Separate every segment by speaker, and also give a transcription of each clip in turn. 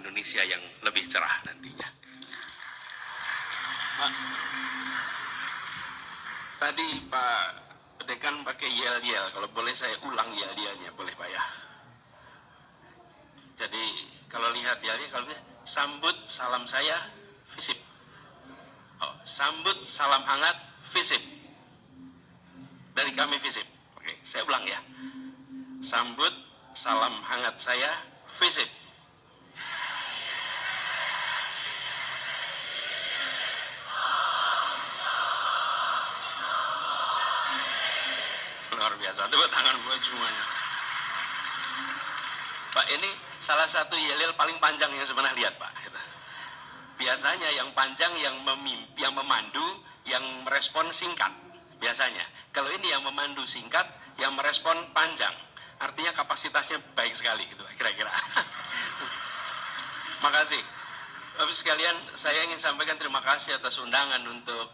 Speaker 1: Indonesia yang lebih cerah nantinya.
Speaker 2: Pak, tadi Pak Dekan pakai yel-yel, kalau boleh saya ulang yel-yelnya, boleh Pak ya? Jadi kalau lihat yel-yel, kalau sambut salam saya, visip. Oh, sambut salam hangat, visip. Dari kami visip. Oke, saya ulang ya. Sambut salam hangat saya, visip. Luar biasa, tepuk tangan buat semuanya. Pak, ini salah satu yel-yel paling panjang yang saya pernah lihat Pak. Biasanya yang panjang yang memandu, yang merespon singkat biasanya. Kalau ini yang memandu singkat, yang merespon panjang, artinya kapasitasnya baik sekali gitu kira-kira. Makasih. Bapak sekalian, saya ingin sampaikan terima kasih atas undangan untuk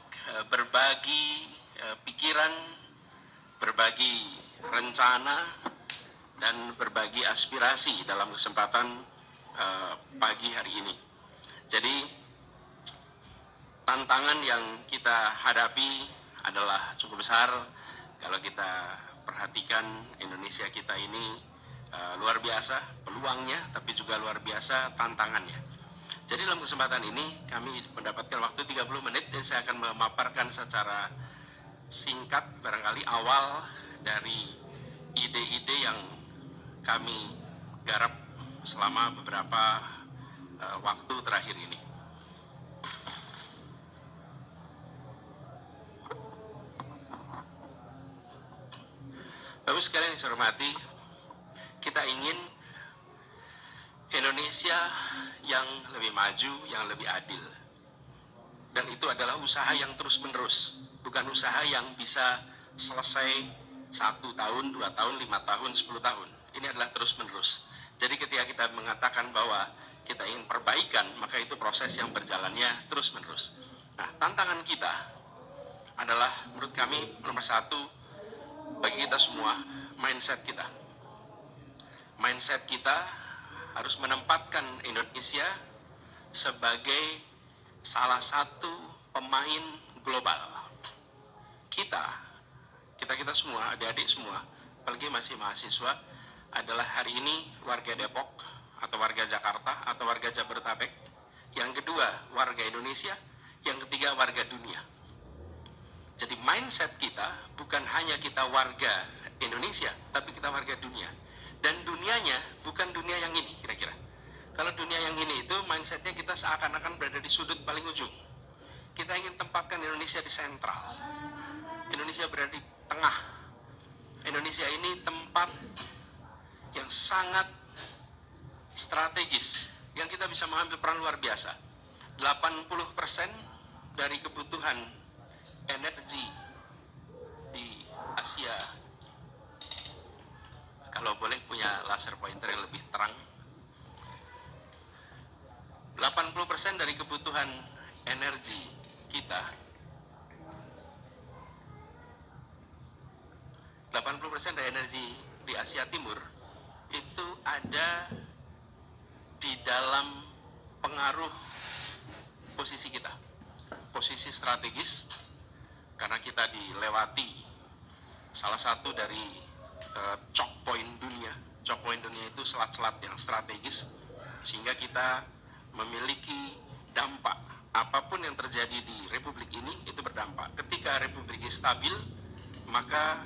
Speaker 2: berbagi pikiran, berbagi rencana, dan berbagi aspirasi dalam kesempatan pagi hari ini. Jadi tantangan yang kita hadapi adalah cukup besar. Kalau kita perhatikan Indonesia kita ini luar biasa peluangnya, tapi juga luar biasa tantangannya. Jadi dalam kesempatan ini kami mendapatkan waktu 30 menit dan saya akan memaparkan secara singkat barangkali awal dari ide-ide yang kami garap selama beberapa waktu terakhir ini. Bapak sekalian yang saya hormati, kita ingin Indonesia yang lebih maju, yang lebih adil. Dan itu adalah usaha yang terus-menerus, bukan usaha yang bisa selesai 1 tahun, 2 tahun, 5 tahun, 10 tahun. Ini adalah terus-menerus. Jadi ketika kita mengatakan bahwa kita ingin perbaikan, maka itu proses yang berjalannya terus-menerus. Nah, tantangan kita adalah menurut kami nomor 1 bagi kita semua, mindset kita. Mindset kita harus menempatkan Indonesia sebagai salah satu pemain global. Kita semua, adik-adik semua, apalagi masih mahasiswa, adalah hari ini warga Depok, atau warga Jakarta, atau warga Jabodetabek. Yang kedua, warga Indonesia. Yang ketiga, warga dunia. Jadi mindset kita bukan hanya kita warga Indonesia, tapi kita warga dunia. Dan dunianya bukan dunia yang ini kira-kira. Kalau dunia yang ini itu mindsetnya kita seakan-akan berada di sudut paling ujung. Kita ingin tempatkan Indonesia di sentral. Indonesia berada di tengah. Indonesia ini tempat yang sangat strategis, yang kita bisa mengambil peran luar biasa. 80% dari kebutuhan energi di Asia, kalau boleh punya laser pointer yang lebih terang, 80% dari kebutuhan energi kita, 80% dari energi di Asia Timur itu ada di dalam pengaruh posisi kita, posisi strategis, karena kita dilewati salah satu dari choke point dunia. Choke point dunia itu selat-selat yang strategis, sehingga kita memiliki dampak. Apapun yang terjadi di Republik ini itu berdampak. Ketika Republik ini stabil, maka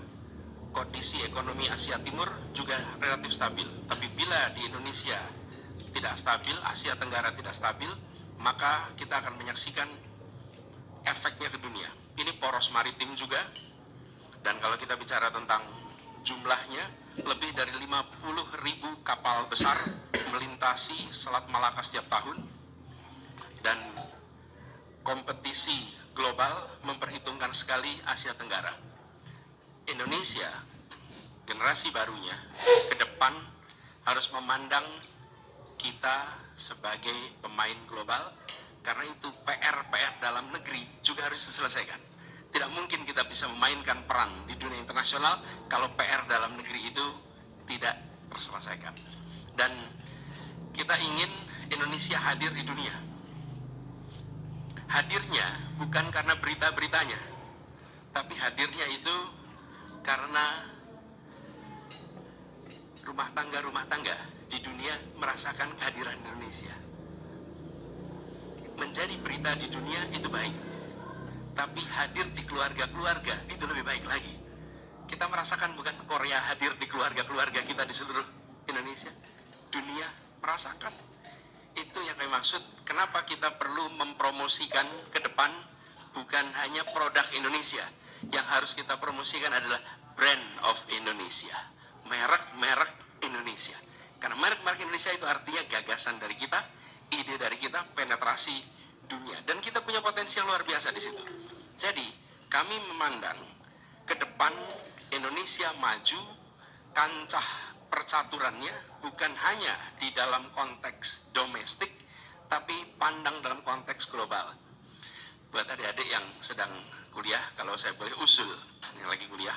Speaker 2: kondisi ekonomi Asia Timur juga relatif stabil. Tapi bila di Indonesia tidak stabil, Asia Tenggara tidak stabil, maka kita akan menyaksikan efeknya ke dunia. Ini poros maritim juga. Dan kalau kita bicara tentang jumlahnya, lebih dari 50.000 kapal besar melintasi Selat Malaka setiap tahun. Dan kompetisi global memperhitungkan sekali Asia Tenggara. Indonesia, generasi barunya, ke depan harus memandang kita sebagai pemain global, karena itu PR dalam negeri juga harus diselesaikan. Tidak mungkin kita bisa memainkan peran di dunia internasional kalau PR dalam negeri itu tidak terselesaikan. Dan kita ingin Indonesia hadir di dunia. Hadirnya bukan karena berita-beritanya, tapi hadirnya itu karena rumah tangga di dunia merasakan kehadiran Indonesia. Menjadi berita di dunia itu baik, tapi hadir di keluarga-keluarga itu lebih baik lagi. Kita merasakan bukan Korea hadir di keluarga-keluarga kita di seluruh Indonesia. Dunia merasakan. Itu yang kami maksud, kenapa kita perlu mempromosikan ke depan bukan hanya produk Indonesia. Yang harus kita promosikan adalah brand of Indonesia. Merek-merek Indonesia. Karena merek-merek Indonesia itu artinya gagasan dari kita, ide dari kita, penetrasi dunia. Dan kita punya potensi yang luar biasa di situ. Jadi, kami memandang ke depan Indonesia maju, kancah percaturannya bukan hanya di dalam konteks domestik, tapi pandang dalam konteks global. Buat adik-adik yang sedang kuliah, kalau saya boleh usul, yang lagi kuliah,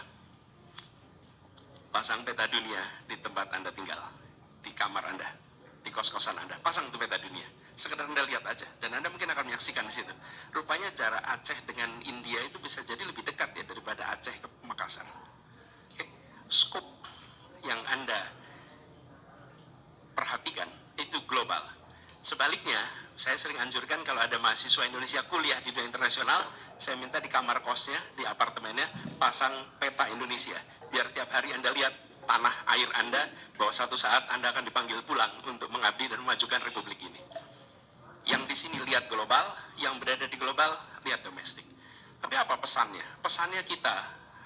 Speaker 2: pasang peta dunia di tempat Anda tinggal, di kamar Anda, di kos-kosan Anda, pasang itu peta dunia. Sekedar Anda lihat aja, dan Anda mungkin akan menyaksikan di situ. Rupanya jarak Aceh dengan India itu bisa jadi lebih dekat ya daripada Aceh ke Makassar. Oke, skop yang Anda perhatikan itu global. Sebaliknya, saya sering anjurkan kalau ada mahasiswa Indonesia kuliah di dunia internasional, saya minta di kamar kosnya, di apartemennya, pasang peta Indonesia. Biar tiap hari Anda lihat tanah air Anda, bahwa satu saat Anda akan dipanggil pulang untuk mengabdi dan memajukan republik ini. Yang di sini lihat global, yang berada di global lihat domestik. Tapi apa pesannya? Pesannya kita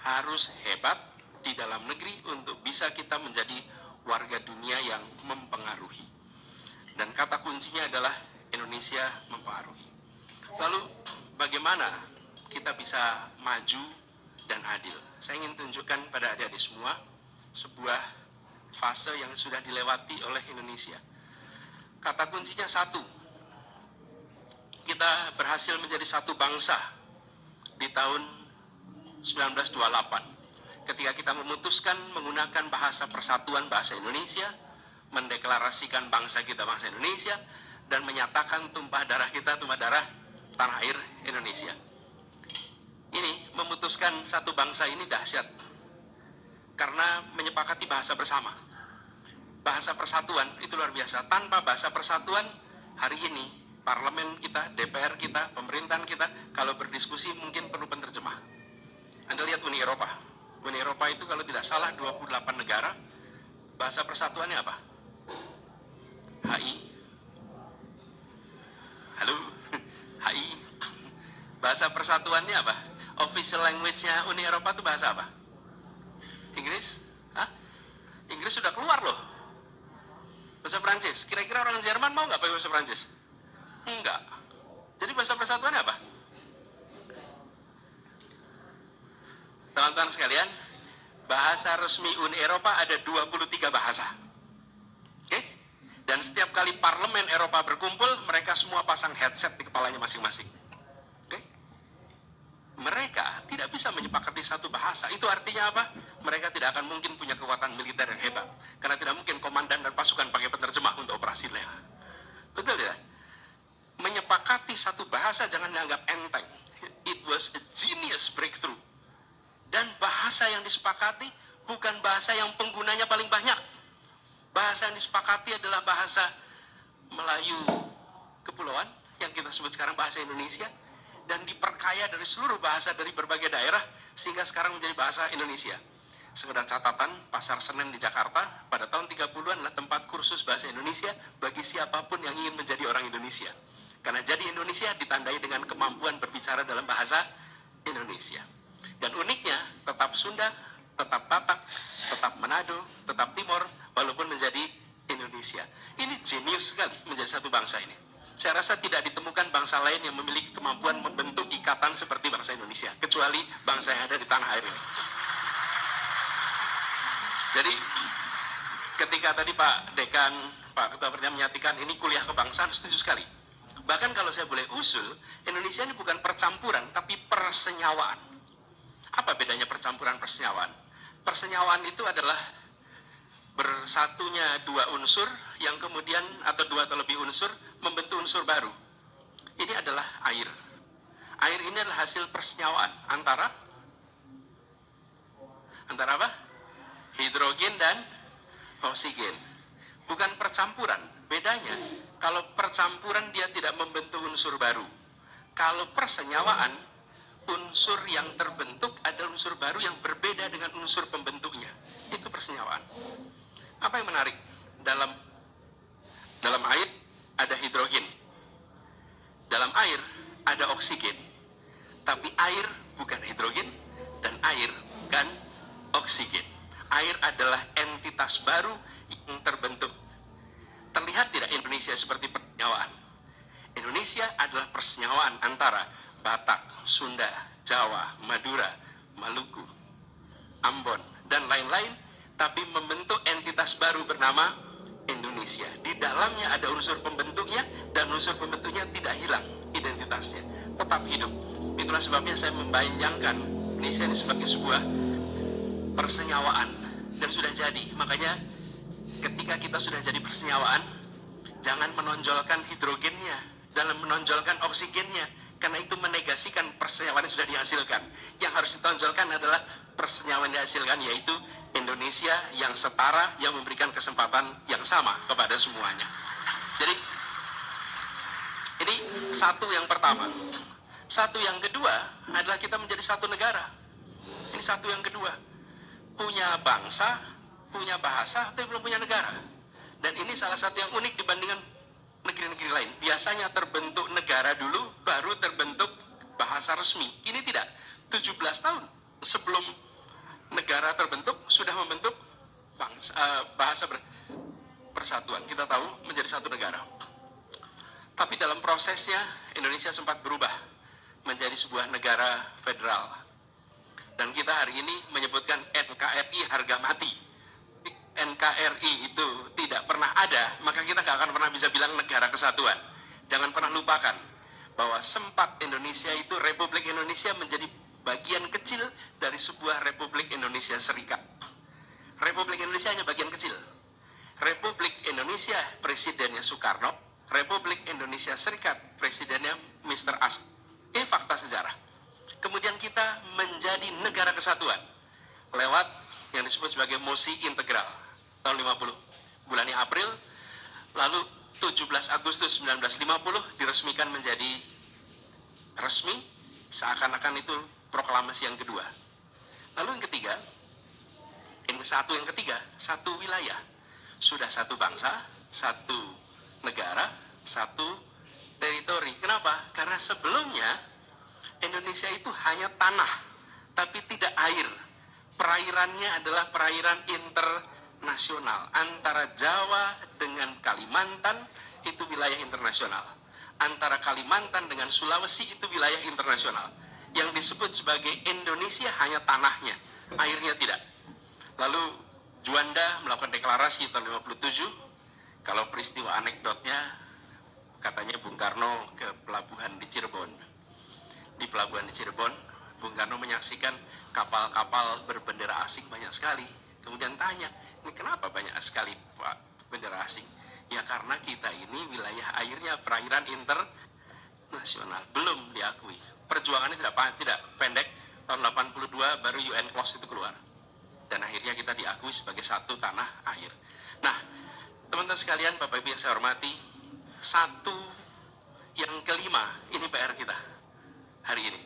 Speaker 2: harus hebat di dalam negeri untuk bisa kita menjadi warga dunia yang mempengaruhi. Dan kata kuncinya adalah Indonesia mempengaruhi. Lalu bagaimana kita bisa maju dan adil? Saya ingin tunjukkan pada adik-adik semua sebuah fase yang sudah dilewati oleh Indonesia. Kata kuncinya satu. Kita berhasil menjadi satu bangsa di tahun 1928. Ketika kita memutuskan menggunakan bahasa persatuan bahasa Indonesia, mendeklarasikan bangsa kita bangsa Indonesia, dan menyatakan tumpah darah kita tumpah darah tanah air Indonesia. Ini memutuskan satu bangsa ini dahsyat, karena menyepakati bahasa bersama. Bahasa persatuan itu luar biasa. Tanpa bahasa persatuan, hari ini parlemen kita, DPR kita, pemerintahan kita, kalau berdiskusi mungkin perlu penerjemah. Anda lihat Uni Eropa. Uni Eropa itu kalau tidak salah 28 negara, bahasa persatuannya apa? HI. Halo? HI. Bahasa persatuannya apa? Official language-nya Uni Eropa itu bahasa apa? Inggris? Hah? Inggris sudah keluar loh. Bahasa Prancis. Kira-kira orang Jerman mau nggak pakai bahasa Prancis? Enggak. Jadi bahasa persatuannya apa? Teman-teman sekalian, bahasa resmi Uni Eropa ada 23 bahasa. Oke? Dan setiap kali parlemen Eropa berkumpul, mereka semua pasang headset di kepalanya masing-masing. Oke? Mereka tidak bisa menyepakati satu bahasa. Itu artinya apa? Mereka tidak akan mungkin punya kekuatan militer yang hebat. Karena tidak mungkin komandan dan pasukan pakai penerjemah untuk operasi lelah. Betul tidak? Menyepakati satu bahasa jangan dianggap enteng. It was a genius breakthrough. Dan bahasa yang disepakati bukan bahasa yang penggunanya paling banyak. Bahasa yang disepakati adalah bahasa Melayu kepulauan, yang kita sebut sekarang bahasa Indonesia, dan diperkaya dari seluruh bahasa dari berbagai daerah, sehingga sekarang menjadi bahasa Indonesia. Sekedar catatan, Pasar Senen di Jakarta pada tahun 30-an adalah tempat kursus bahasa Indonesia bagi siapapun yang ingin menjadi orang Indonesia. Karena jadi Indonesia ditandai dengan kemampuan berbicara dalam bahasa Indonesia. Dan uniknya, tetap Sunda, tetap Batak, tetap Manado, tetap Timor, walaupun menjadi Indonesia. Ini jenius sekali menjadi satu bangsa ini. Saya rasa tidak ditemukan bangsa lain yang memiliki kemampuan membentuk ikatan seperti bangsa Indonesia, kecuali bangsa yang ada di tanah air ini. Jadi, ketika tadi Pak Dekan, Pak Ketua Pertanian menyatakan ini kuliah kebangsaan, setuju sekali. Bahkan kalau saya boleh usul, Indonesia ini bukan percampuran, tapi persenyawaan. Apa bedanya percampuran persenyawaan? Persenyawaan itu adalah bersatunya dua unsur yang kemudian atau dua atau lebih unsur membentuk unsur baru. Ini adalah air. Air ini adalah hasil persenyawaan antara apa? Hidrogen dan oksigen. Bukan percampuran. Bedanya, kalau percampuran dia tidak membentuk unsur baru. Kalau persenyawaan, unsur yang terbentuk adalah unsur baru yang berbeda dengan unsur pembentuknya. Itu persenyawaan. Apa yang menarik? Dalam air ada hidrogen. Dalam air ada oksigen. Tapi air bukan hidrogen dan air bukan oksigen. Air adalah entitas baru yang terbentuk. Terlihat tidak Indonesia seperti persenyawaan? Indonesia adalah persenyawaan antara Batak, Sunda, Jawa, Madura, Maluku, Ambon, dan lain-lain, tapi membentuk entitas baru bernama Indonesia. Di dalamnya ada unsur pembentuknya, dan unsur pembentuknya tidak hilang identitasnya, tetap hidup. Itulah sebabnya saya membayangkan Indonesia ini sebagai sebuah persenyawaan, dan sudah jadi. Makanya ketika kita sudah jadi persenyawaan, jangan menonjolkan hidrogennya dalam menonjolkan oksigennya, karena itu menegasikan persenyawaan yang sudah dihasilkan. Yang harus ditonjolkan adalah persenyawaan yang dihasilkan, yaitu Indonesia yang setara, yang memberikan kesempatan yang sama kepada semuanya. Jadi ini satu yang pertama. Satu yang kedua adalah kita menjadi satu negara. Ini satu yang kedua. Punya bangsa, punya bahasa, tapi belum punya negara. Dan ini salah satu yang unik dibandingkan negeri-negeri lain. Biasanya terbentuk negara dulu, baru terbentuk bahasa resmi. Ini tidak. 17 tahun sebelum negara terbentuk, sudah membentuk bahasa persatuan. Kita tahu menjadi satu negara. Tapi dalam prosesnya, Indonesia sempat berubah menjadi sebuah negara federal. Dan kita hari ini menyebutkan NKRI harga mati. NKRI itu tidak pernah ada, maka kita nggak akan pernah bisa bilang negara kesatuan. Jangan pernah lupakan bahwa sempat Indonesia itu, Republik Indonesia menjadi bagian kecil dari sebuah Republik Indonesia Serikat. Republik Indonesia hanya bagian kecil. Republik Indonesia presidennya Soekarno, Republik Indonesia Serikat presidennya Mr. Asad. Ini fakta sejarah. Kemudian kita menjadi negara kesatuan lewat yang disebut sebagai mosi integral tahun 50, bulan April, lalu 17 Agustus 1950 diresmikan menjadi resmi, seakan-akan itu proklamasi yang kedua. Lalu yang ketiga, satu wilayah, sudah satu bangsa, satu negara, satu teritori. Kenapa? Karena sebelumnya Indonesia itu hanya tanah, tapi tidak air. Perairannya adalah perairan internasional. Antara Jawa dengan Kalimantan itu wilayah internasional. Antara Kalimantan dengan Sulawesi itu wilayah internasional. Yang disebut sebagai Indonesia hanya tanahnya, airnya tidak. Lalu Juanda melakukan deklarasi tahun 57. Kalau peristiwa anekdotnya, katanya Bung Karno ke pelabuhan di Cirebon. Di pelabuhan di Cirebon, Bung Karno menyaksikan kapal-kapal berbendera asing banyak sekali. Kemudian tanya, ini kenapa banyak sekali bendera asing? Ya karena kita ini wilayah airnya perairan internasional, belum diakui. Perjuangannya tidak pendek, tahun 82 baru UN Clause itu keluar. Dan akhirnya kita diakui sebagai satu tanah air. Nah, teman-teman sekalian, Bapak Ibu yang saya hormati, satu yang kelima, ini PR kita hari ini.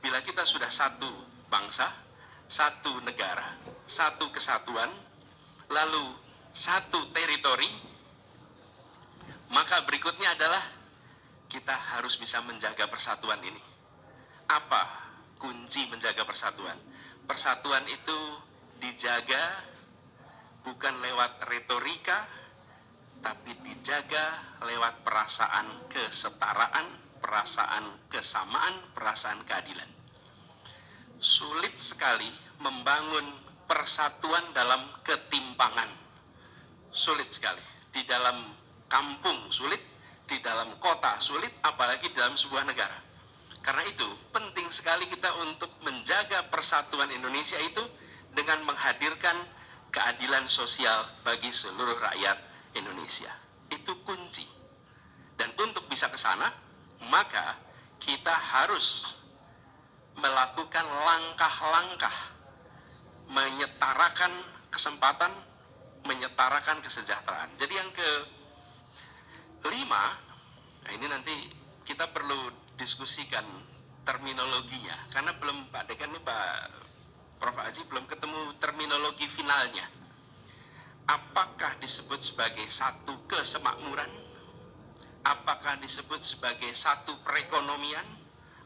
Speaker 2: Bila kita sudah satu bangsa, satu negara, satu kesatuan, lalu satu teritori, maka berikutnya adalah kita harus bisa menjaga persatuan ini. Apa kunci menjaga persatuan? Persatuan itu dijaga bukan lewat retorika, tapi dijaga lewat perasaan kesetaraan, perasaan kesamaan, perasaan keadilan. Sulit sekali membangun persatuan dalam ketimpangan. Sulit sekali. Di dalam kampung sulit, di dalam kota sulit, apalagi dalam sebuah negara. Karena itu penting sekali kita untuk menjaga persatuan Indonesia itu dengan menghadirkan keadilan sosial bagi seluruh rakyat Indonesia. Itu kunci. Dan untuk bisa ke sana, maka kita harus melakukan langkah-langkah menyetarakan kesempatan, menyetarakan kesejahteraan. Jadi yang kelima, nah ini nanti kita perlu diskusikan terminologinya, karena belum Pak Dekan ini Pak Prof. Aji belum ketemu terminologi finalnya. Apakah disebut sebagai satu kesemakmuran? Apakah disebut sebagai satu perekonomian?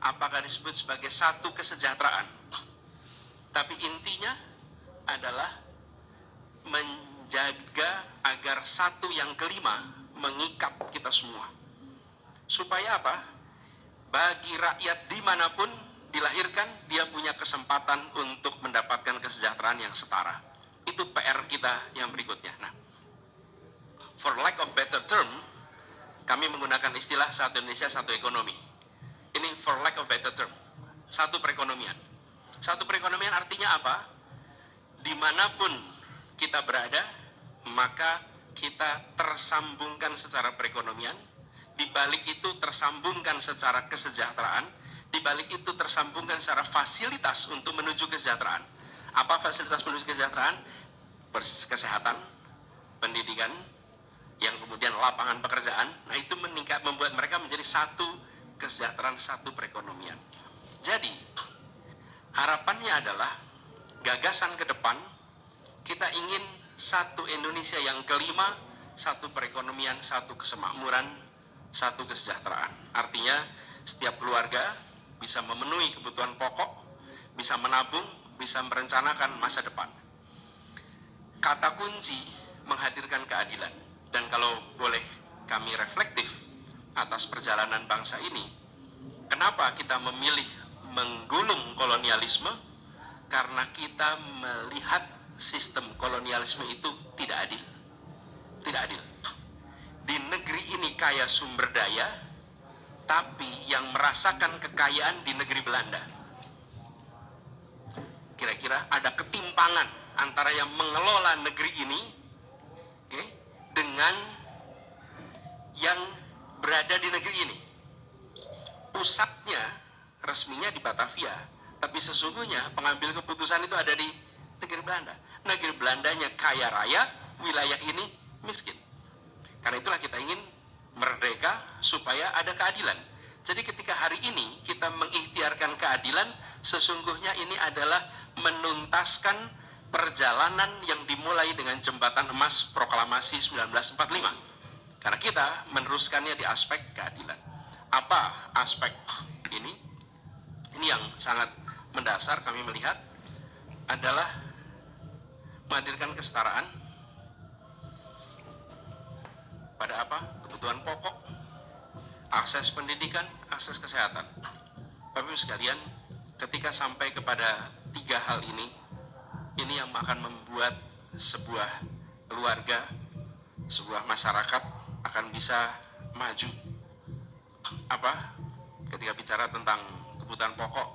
Speaker 2: Apakah disebut sebagai satu kesejahteraan? Tapi intinya adalah menjaga agar satu yang kelima mengikat kita semua. Supaya apa? Bagi rakyat dimanapun dilahirkan, dia punya kesempatan untuk mendapatkan kesejahteraan yang setara. Itu PR kita yang berikutnya. Nah, for lack of better term, kami menggunakan istilah satu Indonesia, satu ekonomi. Ini for lack of better term, satu perekonomian. Satu perekonomian artinya apa? Dimanapun kita berada, maka kita tersambungkan secara perekonomian. Di balik itu tersambungkan secara kesejahteraan. Di balik itu tersambungkan secara fasilitas untuk menuju kesejahteraan. Apa fasilitas menuju kesejahteraan? Kesehatan, pendidikan, yang kemudian lapangan pekerjaan. Nah, itu membuat mereka menjadi satu kesejahteraan, satu perekonomian. Jadi, harapannya adalah gagasan ke depan, kita ingin satu Indonesia yang kelima, satu perekonomian, satu kesemakmuran, satu kesejahteraan. Artinya setiap keluarga bisa memenuhi kebutuhan pokok, bisa menabung, bisa merencanakan masa depan. Kata kunci menghadirkan keadilan. Dan kalau boleh kami reflektif atas perjalanan bangsa ini, kenapa kita memilih menggulung kolonialisme? Karena kita melihat sistem kolonialisme itu tidak adil. Tidak adil. Di negeri ini kaya sumber daya, tapi yang merasakan kekayaan di negeri Belanda. Kira-kira ada ketimpangan antara yang mengelola negeri ini, okay, dengan yang berada di negeri ini. Pusatnya resminya di Batavia, tapi sesungguhnya pengambil keputusan itu ada di negeri Belanda. Negeri Belandanya kaya raya, wilayah ini miskin. Karena itulah kita ingin merdeka supaya ada keadilan. Jadi ketika hari ini kita mengikhtiarkan keadilan, sesungguhnya ini adalah menuntaskan perjalanan yang dimulai dengan Jembatan Emas Proklamasi 1945. Karena kita meneruskannya di aspek keadilan. Apa aspek ini? Ini yang sangat mendasar kami melihat adalah menghadirkan kesetaraan pada apa? Kebutuhan pokok, akses pendidikan, akses kesehatan. Bapak Ibu sekalian, ketika sampai kepada tiga hal ini yang akan membuat sebuah keluarga, sebuah masyarakat akan bisa maju. Apa? Ketika bicara tentang kebutuhan pokok,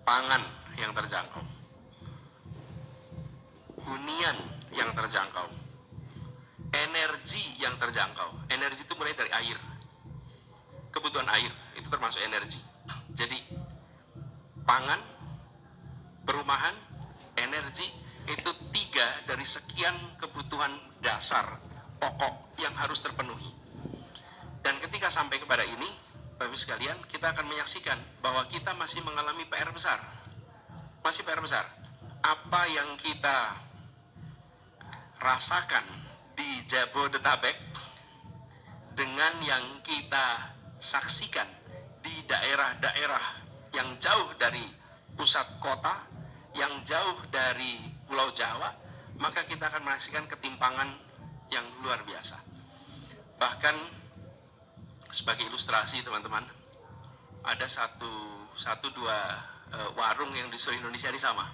Speaker 2: pangan yang terjangkau, hunian yang terjangkau, energi yang terjangkau. Energi itu mulai dari air. Kebutuhan air itu termasuk energi. Jadi pangan, perumahan, energi itu 3 dari sekian kebutuhan dasar pokok yang harus terpenuhi. Dan ketika sampai kepada ini, Bapak Ibu sekalian, kita akan menyaksikan bahwa kita masih mengalami PR besar. Masih PR besar. Apa yang kita rasakan di Jabodetabek dengan yang kita saksikan di daerah-daerah yang jauh dari pusat kota, yang jauh dari Pulau Jawa, maka kita akan menyaksikan ketimpangan yang luar biasa. Bahkan sebagai ilustrasi teman-teman, ada satu dua warung yang di seluruh Indonesia ini sama.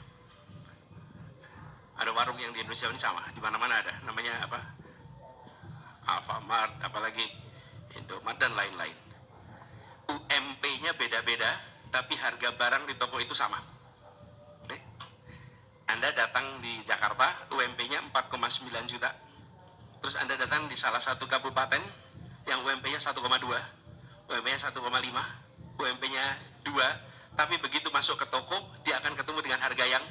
Speaker 2: Ada warung yang di Indonesia ini sama, di mana-mana ada. Namanya apa? Alfamart, apalagi Indomaret dan lain-lain. UMP-nya beda-beda, tapi harga barang di toko itu sama. Anda Anda datang di Jakarta, UMP-nya 4,9 juta. Terus Anda datang di salah satu kabupaten yang UMP-nya 1,2, UMP-nya 1,5, UMP-nya 2, tapi begitu masuk ke toko, dia akan ketemu dengan harga yang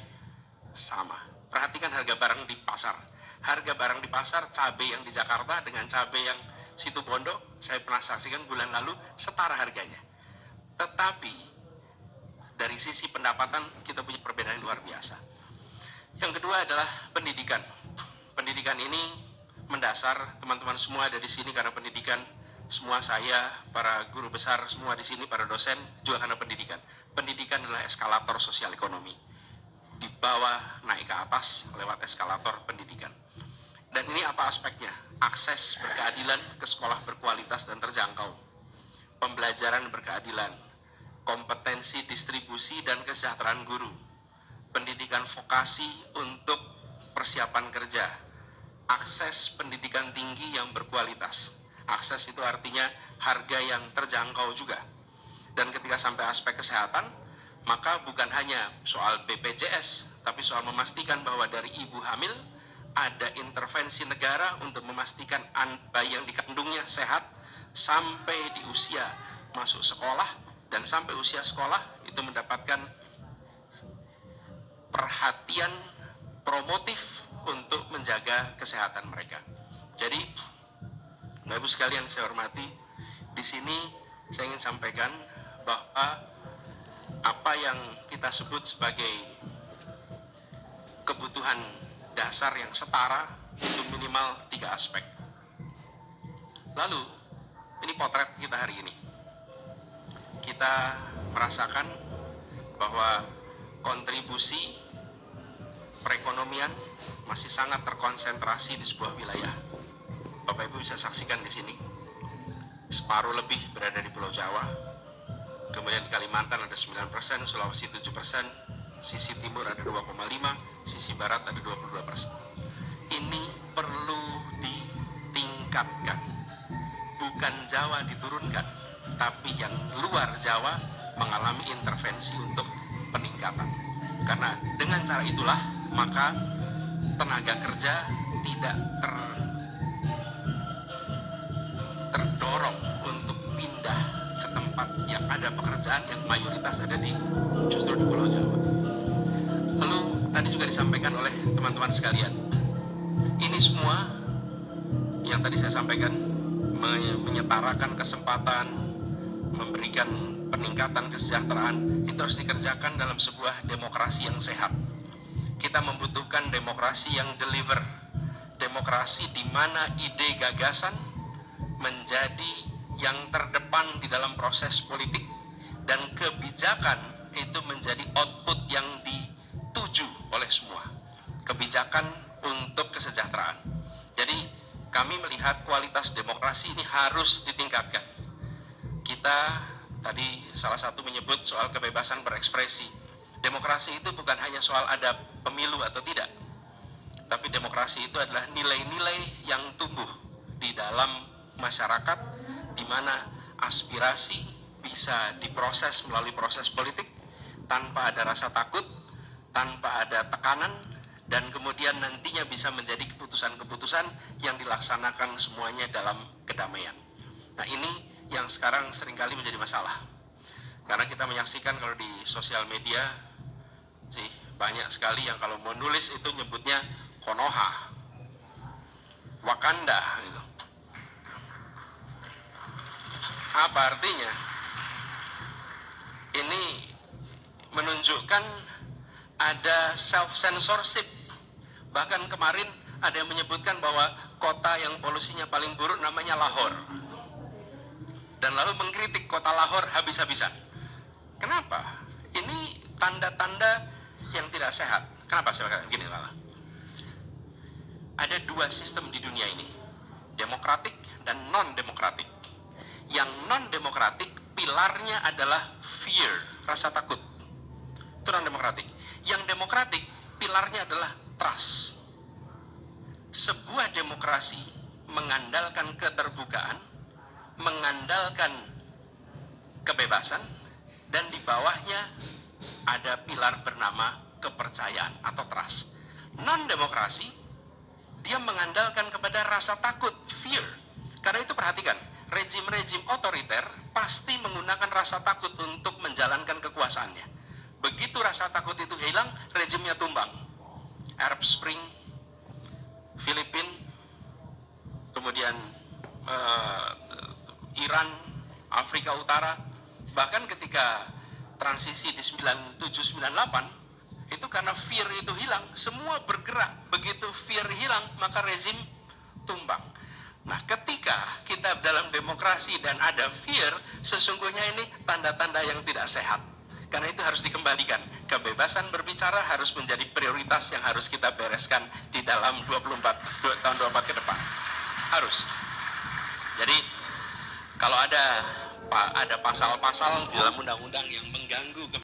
Speaker 2: sama. Perhatikan harga barang di pasar. Harga barang di pasar, cabai yang di Jakarta dengan cabai yang Situ Bondo, saya pernah saksikan bulan lalu, setara harganya. Tetapi, dari sisi pendapatan, kita punya perbedaan yang luar biasa. Yang kedua adalah pendidikan. Pendidikan ini mendasar, teman-teman semua ada di sini karena pendidikan. Semua saya, para guru besar, semua di sini, para dosen, juga karena pendidikan. Pendidikan adalah eskalator sosial ekonomi. Di bawah, naik ke atas, lewat eskalator pendidikan. Dan ini apa aspeknya? Akses berkeadilan ke sekolah berkualitas dan terjangkau. Pembelajaran berkeadilan. Kompetensi distribusi dan kesejahteraan guru. Pendidikan vokasi untuk persiapan kerja. Akses pendidikan tinggi yang berkualitas. Akses itu artinya harga yang terjangkau juga. Dan ketika sampai aspek kesehatan, maka bukan hanya soal BPJS, tapi soal memastikan bahwa dari ibu hamil ada intervensi negara untuk memastikan bayi yang dikandungnya sehat sampai di usia masuk sekolah, dan sampai usia sekolah itu mendapatkan perhatian promotif untuk menjaga kesehatan mereka. Jadi, Bapak Ibu sekalian saya hormati, di sini saya ingin sampaikan bahwa apa yang kita sebut sebagai kebutuhan dasar yang setara itu minimal 3 aspek. Lalu, ini potret kita hari ini. Kita merasakan bahwa kontribusi perekonomian masih sangat terkonsentrasi di sebuah wilayah. Bapak Ibu bisa saksikan di sini. Separuh lebih berada di Pulau Jawa. Kemudian di Kalimantan ada 9%, Sulawesi 7%, sisi timur ada 2,5%, sisi barat ada 22%. Ini perlu ditingkatkan. Bukan Jawa diturunkan, tapi yang luar Jawa mengalami intervensi untuk peningkatan. Karena dengan cara itulah maka tenaga kerja tidak terdorong untuk pindah ke tempat yang ada pekerjaan yang mayoritas ada justru di Pulau Jawa. Lalu tadi juga disampaikan oleh teman-teman sekalian, ini semua yang tadi saya sampaikan menyetarakan kesempatan, memberikan peningkatan kesejahteraan, itu harus dikerjakan dalam sebuah demokrasi yang sehat. Kita membutuhkan demokrasi yang deliver, demokrasi di mana ide gagasan menjadi yang terdepan di dalam proses politik, dan kebijakan itu menjadi output yang dituju oleh semua. Kebijakan untuk kesejahteraan. Jadi kami melihat kualitas demokrasi ini harus ditingkatkan. Kita tadi salah satu menyebut soal kebebasan berekspresi. Demokrasi itu bukan hanya soal ada pemilu atau tidak, tapi demokrasi itu adalah nilai-nilai yang tumbuh di dalam masyarakat, di mana aspirasi bisa diproses melalui proses politik tanpa ada rasa takut, tanpa ada tekanan, dan kemudian nantinya bisa menjadi keputusan-keputusan yang dilaksanakan semuanya dalam kedamaian. Nah, ini yang sekarang seringkali menjadi masalah. Karena kita menyaksikan kalau di sosial media sih banyak sekali yang kalau mau nulis itu nyebutnya Konoha, Wakanda gitu. Apa artinya? Ini menunjukkan ada self-censorship. Bahkan kemarin ada yang menyebutkan bahwa kota yang polusinya paling buruk namanya Lahore. Dan lalu mengkritik kota Lahore habis-habisan. Kenapa? Ini tanda-tanda yang tidak sehat. Kenapa saya katakan begini, Lala? Ada 2 sistem di dunia ini, demokratik dan non-demokratik. Yang non-demokratik pilarnya adalah fear, rasa takut. Itu non-demokratik. Yang demokratik pilarnya adalah trust. Sebuah demokrasi mengandalkan keterbukaan, mengandalkan kebebasan, dan di bawahnya ada pilar bernama kepercayaan atau trust. Non-demokrasi, dia mengandalkan kepada rasa takut, fear. Karena itu perhatikan, rejim-rejim otoriter pasti menggunakan rasa takut untuk menjalankan kekuasaannya. Begitu rasa takut itu hilang, rejimnya tumbang. Arab Spring, Filipina, kemudian Iran, Afrika Utara, bahkan ketika transisi di 97-98, itu karena fear itu hilang, semua bergerak. Begitu fear hilang, maka rezim tumbang. Nah, ketika kita dalam demokrasi dan ada fear, sesungguhnya ini tanda-tanda yang tidak sehat. Karena itu harus dikembalikan. Kebebasan berbicara harus menjadi prioritas yang harus kita bereskan di dalam tahun 24 ke depan. Harus. Jadi, kalau ada pasal-pasal di dalam undang-undang yang mengganggu